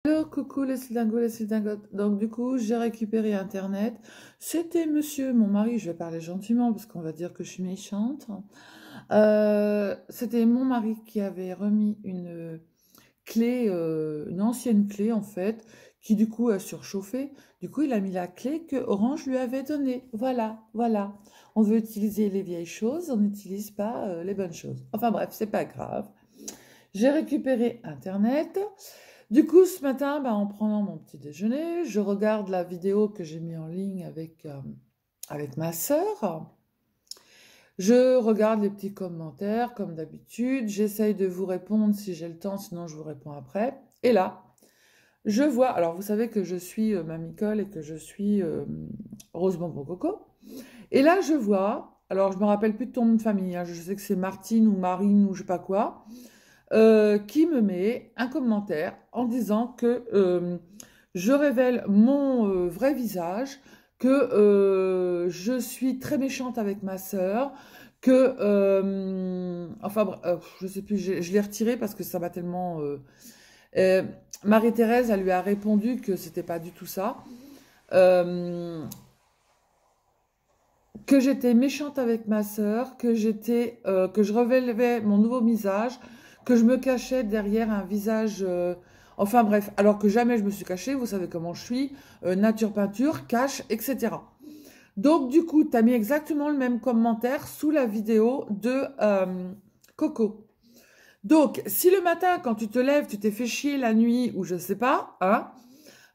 Alors, coucou les Sildingos, les Sildingotes. Donc, du coup, j'ai récupéré Internet. C'était monsieur, mon mari, je vais parler gentiment parce qu'on va dire que je suis méchante. C'était mon mari qui avait remis une clé, une ancienne clé en fait, qui du coup a surchauffé. Du coup, il a mis la clé que Orange lui avait donnée. Voilà, voilà. On veut utiliser les vieilles choses, on n'utilise pas les bonnes choses. Enfin bref, c'est pas grave. J'ai récupéré Internet. Du coup, ce matin, en prenant mon petit déjeuner, je regarde la vidéo que j'ai mis en ligne avec ma sœur. Je regarde les petits commentaires, comme d'habitude. J'essaye de vous répondre si j'ai le temps, sinon je vous réponds après. Et là, je vois... Alors, vous savez que je suis Mamicole et que je suis Rose Bonbon Coco. Et là, je vois... Alors, je me rappelle plus de ton nom de famille. Hein, je sais que c'est Martine ou Marine ou je sais pas quoi. Qui me met un commentaire en disant que je révèle mon vrai visage, que je suis très méchante avec ma sœur, que enfin je sais plus, je l'ai retiré parce que ça m'a tellement Marie-Thérèse, elle lui a répondu que c'était pas du tout ça, que j'étais méchante avec ma sœur, que je révélais mon nouveau visage, que je me cachais derrière un visage, enfin bref, alors que jamais je me suis cachée, vous savez comment je suis, nature peinture, cache, etc. Donc du coup, tu as mis exactement le même commentaire sous la vidéo de Coco. Donc, si le matin, quand tu te lèves, tu t'es fait chier la nuit, ou je sais pas, hein,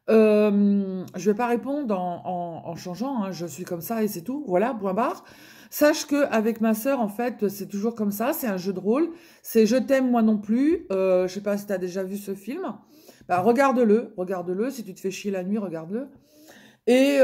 je vais pas répondre en changeant, hein, je suis comme ça et c'est tout, voilà, point barre. Sache que avec ma sœur, en fait, c'est toujours comme ça, c'est un jeu de rôle, c'est je t'aime moi non plus, je sais pas si t'as déjà vu ce film, regarde-le, si tu te fais chier la nuit, regarde-le. Et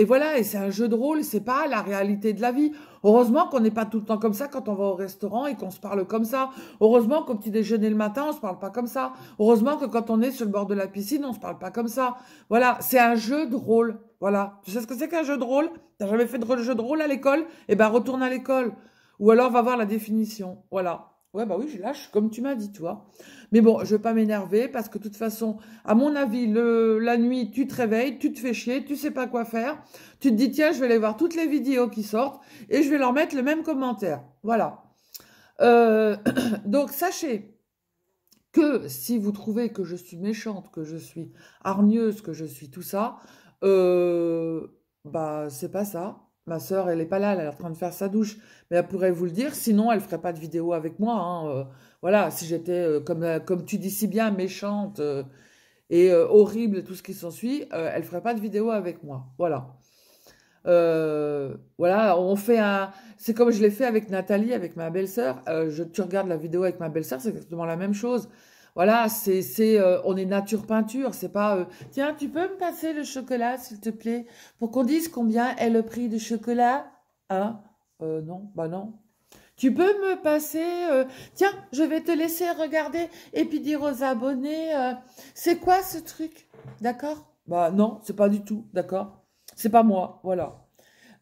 voilà, et c'est un jeu de rôle, c'est pas la réalité de la vie. Heureusement qu'on n'est pas tout le temps comme ça quand on va au restaurant et qu'on se parle comme ça. Heureusement qu'au petit déjeuner le matin, on se parle pas comme ça. Heureusement que quand on est sur le bord de la piscine, on se parle pas comme ça. Voilà, c'est un jeu de rôle. Voilà. Tu sais ce que c'est qu'un jeu de rôle? T'as jamais fait de jeu de rôle à l'école? Eh ben, retourne à l'école. Ou alors, va voir la définition. Voilà. Ouais, bah oui, je lâche, comme tu m'as dit, tu vois. Mais bon, je vais pas m'énerver parce que de toute façon, à mon avis, la nuit, tu te réveilles, tu te fais chier, tu sais pas quoi faire. Tu te dis, tiens, je vais aller voir toutes les vidéos qui sortent et je vais leur mettre le même commentaire. Voilà. Donc, sachez que si vous trouvez que je suis méchante, que je suis hargneuse, que je suis tout ça, c'est pas ça. Ma sœur, elle est pas là, elle est en train de faire sa douche, mais elle pourrait vous le dire. Sinon, elle ferait pas de vidéo avec moi. Hein, voilà, si j'étais comme tu dis si bien méchante et horrible et tout ce qui s'ensuit, elle ferait pas de vidéo avec moi. Voilà. Voilà, on fait un. C'est comme je l'ai fait avec Nathalie, avec ma belle-sœur. Tu regardes la vidéo avec ma belle-sœur, c'est exactement la même chose. Voilà, on est nature peinture, c'est pas. Tiens, tu peux me passer le chocolat, s'il te plaît, pour qu'on dise combien est le prix du chocolat? Hein? Non, bah non. Tu peux me passer. Tiens, je vais te laisser regarder et puis dire aux abonnés, c'est quoi ce truc? D'accord? Bah non, c'est pas du tout, d'accord? C'est pas moi, voilà.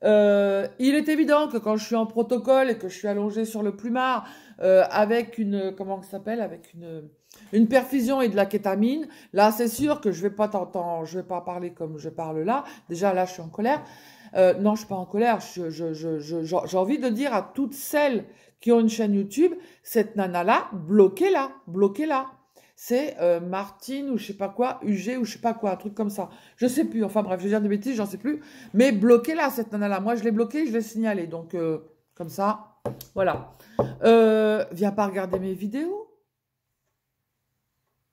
Il est évident que quand je suis en protocole et que je suis allongée sur le plumard avec comment ça s'appelle, avec une perfusion et de la kétamine, là c'est sûr que je vais pas je vais pas parler comme je parle là. Déjà là je suis en colère. Non, je suis pas en colère. J'ai envie de dire à toutes celles qui ont une chaîne YouTube, cette nana-là, bloquez-la, bloquez-la. C'est Martine ou je sais pas quoi, UG ou je sais pas quoi, un truc comme ça. Je sais plus, enfin bref, je vais dire des bêtises, j'en sais plus. Mais bloquez-la, cette nana-là. Moi, je l'ai bloquée, je l'ai signalée. Donc, comme ça, voilà. Viens pas regarder mes vidéos.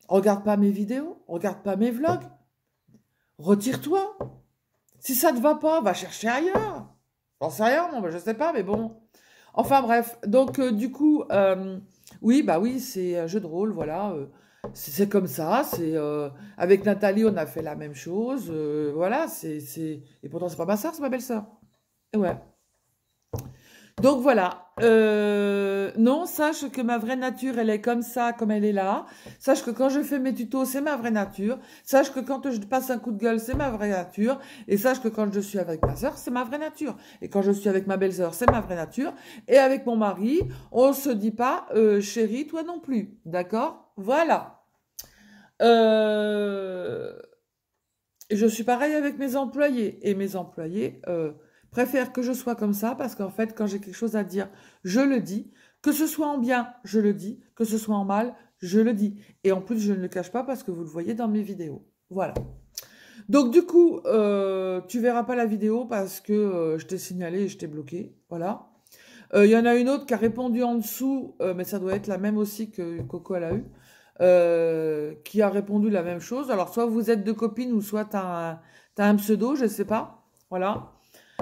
Regarde pas mes vidéos. Regarde pas mes vlogs. Retire-toi. Si ça te va pas, va chercher ailleurs. J'en sais rien, moi, je sais pas, mais bon. Enfin bref, donc du coup, oui, bah oui, c'est un jeu de rôle, voilà. C'est comme ça, avec Nathalie, on a fait la même chose, voilà, et pourtant c'est pas ma sœur, c'est ma belle-sœur. Et ouais. Donc voilà, non, sache que ma vraie nature, elle est comme ça, comme elle est là. Sache que quand je fais mes tutos, c'est ma vraie nature. Sache que quand je passe un coup de gueule, c'est ma vraie nature. Et sache que quand je suis avec ma soeur, c'est ma vraie nature. Et quand je suis avec ma belle-sœur, c'est ma vraie nature. Et avec mon mari, on se dit pas, chérie, toi non plus. D'accord? Voilà. Euh, et je suis pareil avec mes employés. Et mes employés préfèrent que je sois comme ça parce qu'en fait, quand j'ai quelque chose à dire, je le dis. Que ce soit en bien, je le dis. Que ce soit en mal, je le dis. Et en plus, je ne le cache pas parce que vous le voyez dans mes vidéos. Voilà. Donc du coup, tu verras pas la vidéo parce que je t'ai signalé et je t'ai bloqué. Voilà. Il y en a une autre qui a répondu en dessous, mais ça doit être la même aussi que Coco elle a eu, qui a répondu la même chose. Alors soit vous êtes deux copines ou soit t'as un pseudo, je sais pas. Voilà.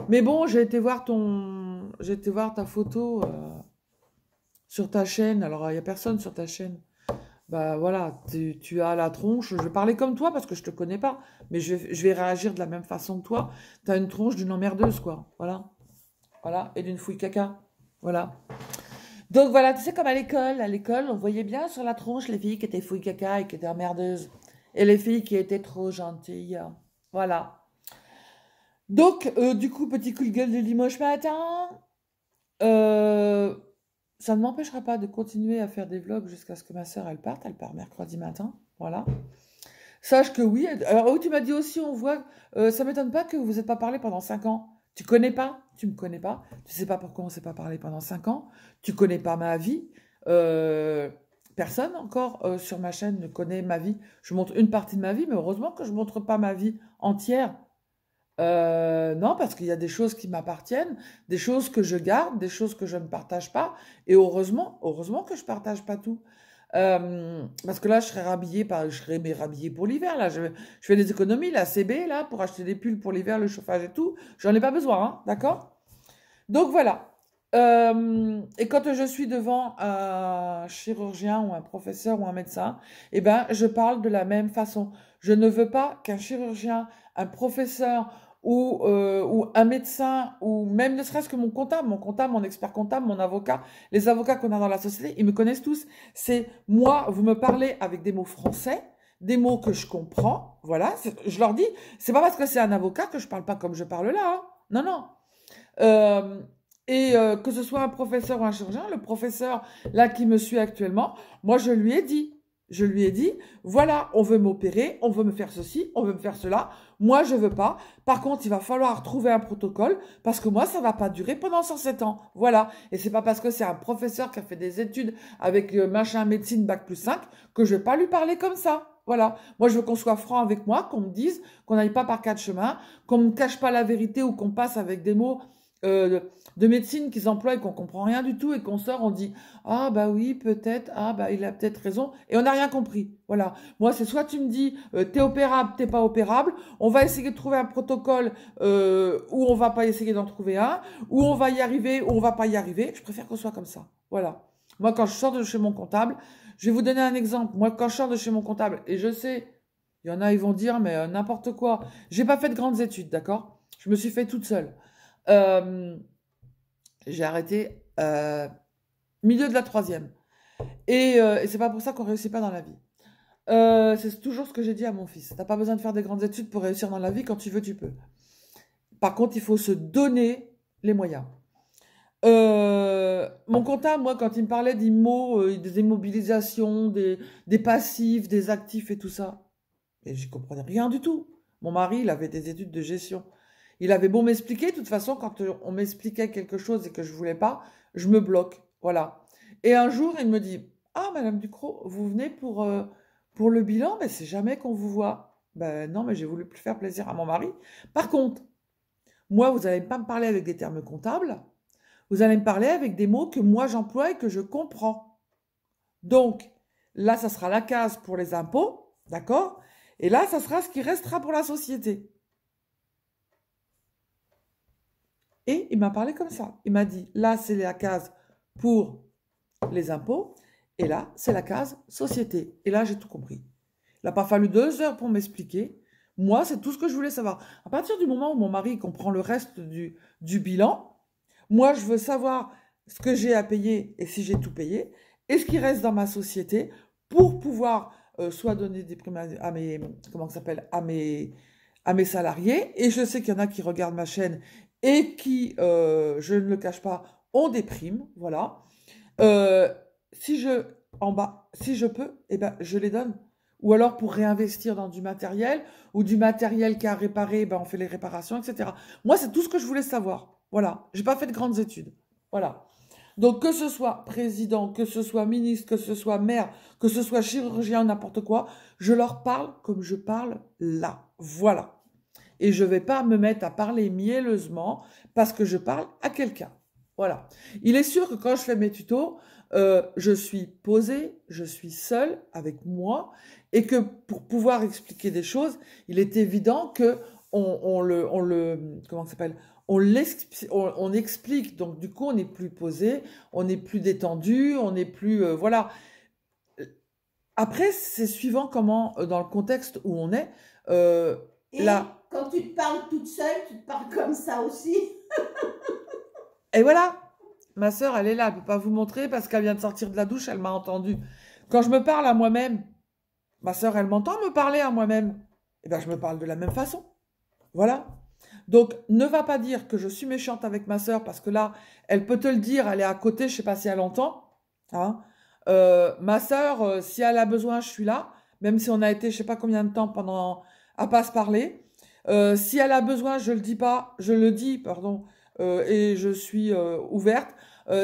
Mais bon, j'ai été voir ta photo sur ta chaîne. Alors il y a personne sur ta chaîne. Bah voilà, tu as la tronche. Je vais parler comme toi parce que je te connais pas, mais je vais réagir de la même façon que toi. T'as une tronche d'une emmerdeuse, quoi. Voilà. Voilà. Et d'une fouille caca. Voilà. Donc voilà, tu sais, comme à l'école, on voyait bien sur la tronche les filles qui étaient fouilles caca et qui étaient emmerdeuses. Et les filles qui étaient trop gentilles. Voilà. Donc, du coup, petit coup de gueule de dimanche matin. Euh, Ça ne m'empêchera pas de continuer à faire des vlogs jusqu'à ce que ma sœur, elle parte. Elle part mercredi matin. Voilà. Sache que oui. Alors, oui, tu m'as dit aussi, on voit, ça m'étonne pas que vous n'êtes pas parlé pendant 5 ans. Tu connais pas, tu me connais pas, tu sais pas pourquoi on s'est pas parlé pendant 5 ans, tu connais pas ma vie. Euh, Personne encore sur ma chaîne ne connaît ma vie. Je montre une partie de ma vie, mais heureusement que je montre pas ma vie entière. Non, parce qu'il y a des choses qui m'appartiennent, des choses que je garde, des choses que je ne partage pas. Et heureusement que je partage pas tout. Parce que là, je serais mais rhabillée pour l'hiver. Là, je fais des économies, la CB, là, pour acheter des pulls pour l'hiver, le chauffage et tout. J'en ai pas besoin, hein, d'accord? Donc voilà. Et quand je suis devant un chirurgien ou un professeur ou un médecin, eh ben, je parle de la même façon. Je ne veux pas qu'un chirurgien, un professeur ou un médecin ou même ne serait-ce que mon comptable, mon expert comptable, mon avocat, les avocats qu'on a dans la société, ils me connaissent tous. C'est moi, vous me parlez avec des mots français, des mots que je comprends. Voilà, je leur dis, c'est pas parce que c'est un avocat que je parle pas comme je parle là, hein. Non, non. Euh, que ce soit un professeur ou un chirurgien, le professeur là qui me suit actuellement, moi je lui ai dit, voilà, on veut m'opérer, on veut me faire ceci, on veut me faire cela. Moi, je veux pas. Par contre, il va falloir trouver un protocole parce que moi, ça va pas durer pendant 107 ans. Voilà. Et c'est pas parce que c'est un professeur qui a fait des études avec machin médecine bac+5 que je vais pas lui parler comme ça. Voilà. Moi, je veux qu'on soit franc avec moi, qu'on me dise qu'on n'aille pas par quatre chemins, qu'on me cache pas la vérité ou qu'on passe avec des mots de médecine qu'ils emploient et qu'on comprend rien du tout et qu'on sort, on dit ah bah oui peut-être, ah bah il a peut-être raison et on n'a rien compris. Voilà. Moi c'est soit tu me dis t'es opérable, t'es pas opérable, on va essayer de trouver un protocole ou on va pas essayer d'en trouver un, ou on va y arriver ou on va pas y arriver. Je préfère qu'on soit comme ça. Voilà. Moi quand je sors de chez mon comptable, je vais vous donner un exemple. Moi quand je sors de chez mon comptable et je sais, il y en a ils vont dire mais n'importe quoi. J'ai pas fait de grandes études, d'accord? Je me suis fait toute seule. Euh, j'ai arrêté milieu de la troisième. Et c'est pas pour ça qu'on réussit pas dans la vie. C'est toujours ce que j'ai dit à mon fils. T'as pas besoin de faire des grandes études pour réussir dans la vie. Quand tu veux, tu peux. Par contre, il faut se donner les moyens. Mon comptable, moi, quand il me parlait d'immo, des immobilisations, des passifs, des actifs et tout ça, et j'y comprenais rien du tout. Mon mari, il avait des études de gestion. Il avait beau m'expliquer, de toute façon, quand on m'expliquait quelque chose et que je voulais pas, je me bloque. Voilà. Et un jour, il me dit, ah, Madame Ducrot, vous venez pour le bilan, mais c'est jamais qu'on vous voit. Ben non, mais j'ai voulu plus faire plaisir à mon mari. Par contre, moi, vous n'allez pas me parler avec des termes comptables. Vous allez me parler avec des mots que moi j'emploie et que je comprends. Donc, là, ça sera la case pour les impôts, d'accord? Et là, ça sera ce qui restera pour la société. Et il m'a parlé comme ça. Il m'a dit, là, c'est la case pour les impôts, et là, c'est la case société. Et là, j'ai tout compris. Il n'a pas fallu 2 heures pour m'expliquer. Moi, c'est tout ce que je voulais savoir. À partir du moment où mon mari comprend le reste du bilan, moi, je veux savoir ce que j'ai à payer et si j'ai tout payé, et ce qui reste dans ma société pour pouvoir soit donner des primes à mes, comment ça s'appelle, à mes salariés. Et je sais qu'il y en a qui regardent ma chaîne et qui, je ne le cache pas, ont des primes, voilà. Euh, si je peux, eh ben, je les donne. ou alors pour réinvestir dans du matériel, ou du matériel qui a réparé, ben on fait les réparations, etc. Moi, c'est tout ce que je voulais savoir. Voilà. J'ai pas fait de grandes études. Voilà. Donc, que ce soit président, que ce soit ministre, que ce soit maire, que ce soit chirurgien, n'importe quoi, je leur parle comme je parle là. Voilà. Et je ne vais pas me mettre à parler mielleusement parce que je parle à quelqu'un. Voilà. Il est sûr que quand je fais mes tutos, je suis posée, je suis seule avec moi et que pour pouvoir expliquer des choses, il est évident que comment ça s'appelle? On explique. Donc du coup, on n'est plus posé, on n'est plus détendu, on n'est plus voilà. Après, c'est suivant comment dans le contexte où on est. Et là, quand tu te parles toute seule, tu te parles comme ça aussi. et voilà, ma sœur, elle est là, elle ne peut pas vous montrer parce qu'elle vient de sortir de la douche, elle m'a entendu. Quand je me parle à moi-même, ma sœur, elle m'entend me parler à moi-même. Eh bien, je me parle de la même façon. Voilà. Donc, ne va pas dire que je suis méchante avec ma sœur parce que là, elle peut te le dire, elle est à côté, je ne sais pas si elle entend. Hein. Ma sœur, si elle a besoin, je suis là. Même si on a été, je ne sais pas combien de temps pendant à pas se parler. Si elle a besoin, je le dis pas, je le dis, pardon, et je suis ouverte.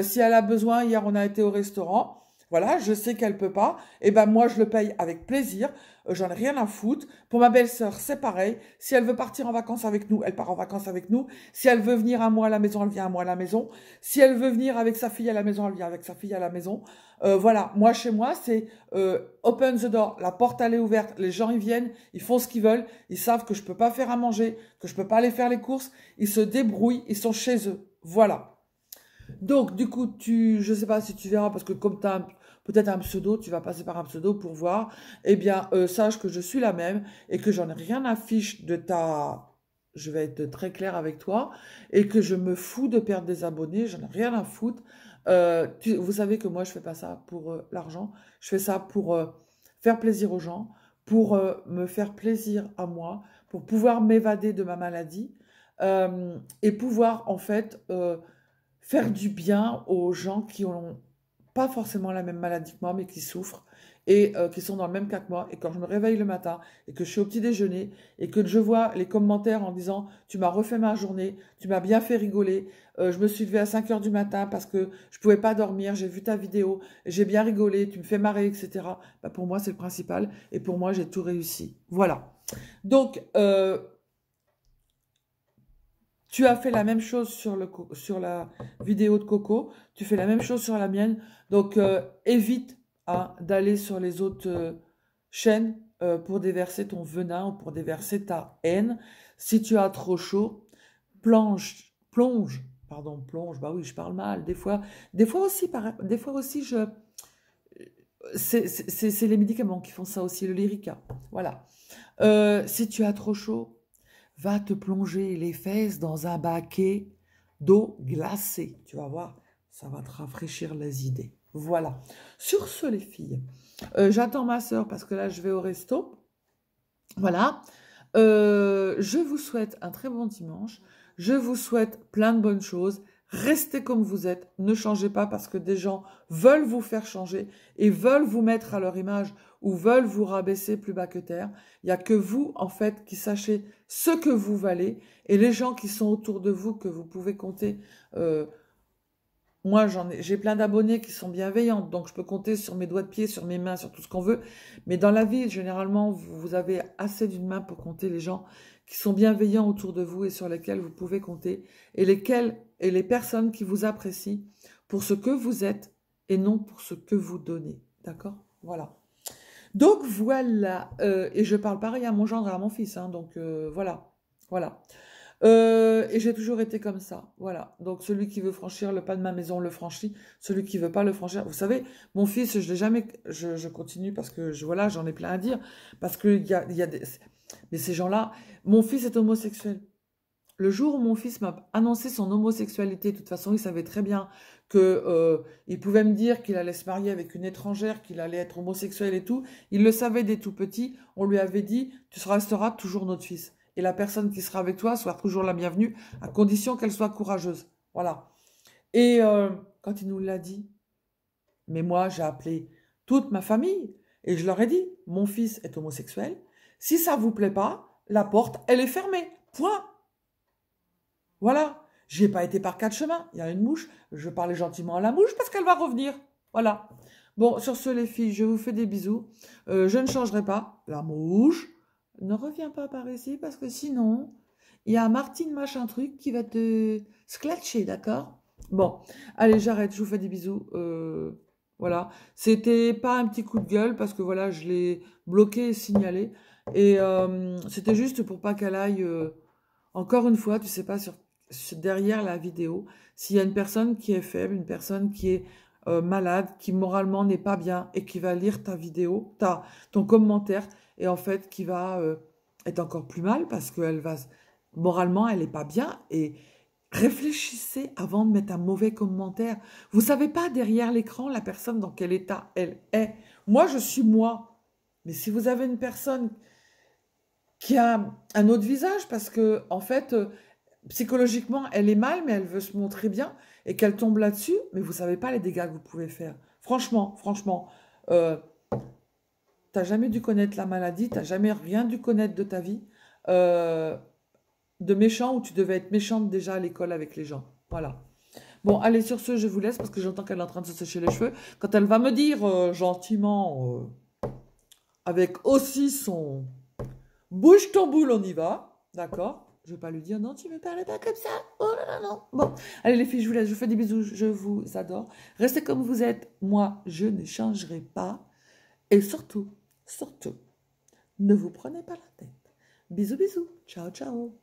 Si elle a besoin, hier on a été au restaurant. Voilà, je sais qu'elle peut pas. Et ben moi je le paye avec plaisir. J'en ai rien à foutre. Pour ma belle-sœur, c'est pareil. Si elle veut partir en vacances avec nous, elle part en vacances avec nous. Si elle veut venir à moi à la maison, elle vient à moi à la maison. Si elle veut venir avec sa fille à la maison, elle vient avec sa fille à la maison. Voilà, moi chez moi, c'est open the door. La porte elle est ouverte. Les gens ils viennent, ils font ce qu'ils veulent. Ils savent que je peux pas faire à manger, que je peux pas aller faire les courses. Ils se débrouillent, ils sont chez eux. Voilà. Donc, du coup, je sais pas si tu verras, parce que comme tu as peut-être un pseudo, tu vas passer par un pseudo pour voir, eh bien, sache que je suis la même et que j'en ai rien à fiche de ta... Je vais être très claire avec toi, et que je me fous de perdre des abonnés, j'en ai rien à foutre. Vous savez que moi, je fais pas ça pour l'argent, je fais ça pour faire plaisir aux gens, pour me faire plaisir à moi, pour pouvoir m'évader de ma maladie, et pouvoir, en fait... faire du bien aux gens qui ont pas forcément la même maladie que moi, mais qui souffrent et qui sont dans le même cas que moi. Et quand je me réveille le matin et que je suis au petit déjeuner et que je vois les commentaires en disant tu m'as refait ma journée, tu m'as bien fait rigoler, je me suis levée à 5 heures du matin parce que je pouvais pas dormir, j'ai vu ta vidéo, j'ai bien rigolé, tu me fais marrer, etc. Bah, pour moi, c'est le principal et pour moi, j'ai tout réussi. Voilà. Donc, tu as fait la même chose sur la vidéo de Coco, tu fais la même chose sur la mienne. Donc, évite d'aller sur les autres chaînes pour déverser ton venin ou pour déverser ta haine. Si tu as trop chaud, plonge, bah oui, je parle mal. Des fois aussi, c'est les médicaments qui font ça aussi, le Lyrica. Voilà. Si tu as trop chaud, va te plonger les fesses dans un baquet d'eau glacée. Tu vas voir, ça va te rafraîchir les idées. Voilà. Sur ce, les filles, j'attends ma sœur parce que là, je vais au resto. Voilà. Je vous souhaite un très bon dimanche. Je vous souhaite plein de bonnes choses. Restez comme vous êtes. Ne changez pas parce que des gens veulent vous faire changer et veulent vous mettre à leur image ou veulent vous rabaisser plus bas que terre. Il n'y a que vous, en fait, qui sachez ce que vous valez et les gens qui sont autour de vous que vous pouvez compter. Moi, j'ai plein d'abonnés qui sont bienveillants, donc je peux compter sur mes doigts de pied, sur mes mains, sur tout ce qu'on veut. Mais dans la vie, généralement, vous avez assez d'une main pour compter les gens qui sont bienveillants autour de vous et sur lesquels vous pouvez compter, et les personnes qui vous apprécient pour ce que vous êtes et non pour ce que vous donnez. D'accord? Voilà. Donc voilà, et je parle pareil à mon gendre et à mon fils, hein, donc voilà, voilà. Et j'ai toujours été comme ça, voilà. Donc celui qui veut franchir le pas de ma maison le franchit, celui qui veut pas le franchir. Vous savez, mon fils, je l'ai jamais, je continue parce que voilà, j'en ai plein à dire, parce que il y a des, mais ces gens-là, mon fils est homosexuel. Le jour où mon fils m'a annoncé son homosexualité, de toute façon, il savait très bien que il pouvait me dire qu'il allait se marier avec une étrangère, qu'il allait être homosexuel et tout. Il le savait dès tout petit. On lui avait dit, tu resteras toujours notre fils. Et la personne qui sera avec toi sera toujours la bienvenue, à condition qu'elle soit courageuse. Voilà. Et quand il nous l'a dit, mais moi, j'ai appelé toute ma famille. Et je leur ai dit, mon fils est homosexuel. Si ça vous plaît pas, la porte, elle est fermée. Point. Voilà. J'ai pas été par quatre chemins. Il y a une mouche. Je parlais gentiment à la mouche parce qu'elle va revenir. Voilà. Bon, sur ce, les filles, je vous fais des bisous. Je ne changerai pas. La mouche ne revient pas par ici parce que sinon, il y a Martine machin truc qui va te sclatcher, d'accord? Bon, allez, j'arrête. Je vous fais des bisous. Voilà. C'était pas un petit coup de gueule parce que voilà, je l'ai bloqué et signalé. Et c'était juste pour pas qu'elle aille... encore une fois, tu sais pas derrière la vidéo, s'il y a une personne qui est faible, une personne qui est malade, qui moralement n'est pas bien et qui va lire ta vidéo, ton commentaire, et en fait qui va être encore plus mal parce qu'elle va moralement elle n'est pas bien. Et réfléchissez avant de mettre un mauvais commentaire. Vous savez pas derrière l'écran la personne dans quel état elle est. Moi je suis moi, mais si vous avez une personne qui a un autre visage parce que en fait psychologiquement, elle est mal, mais elle veut se montrer bien, et qu'elle tombe là-dessus, mais vous savez pas les dégâts que vous pouvez faire. Franchement, t'as jamais dû connaître la maladie, t'as jamais rien dû connaître de ta vie, de méchant, où tu devais être méchante déjà à l'école avec les gens. Voilà. Bon, allez, sur ce, je vous laisse, parce que j'entends qu'elle est en train de se sécher les cheveux. Quand elle va me dire, gentiment, avec aussi son... Bouge ton boule, on y va, d'accord? Je vais pas lui dire, non, tu me parles pas comme ça. Oh là là, non. Bon, allez les filles, je vous laisse, je vous fais des bisous, je vous adore. Restez comme vous êtes, moi, je ne changerai pas. Et surtout, ne vous prenez pas la tête. Bisous, bisous. Ciao, ciao.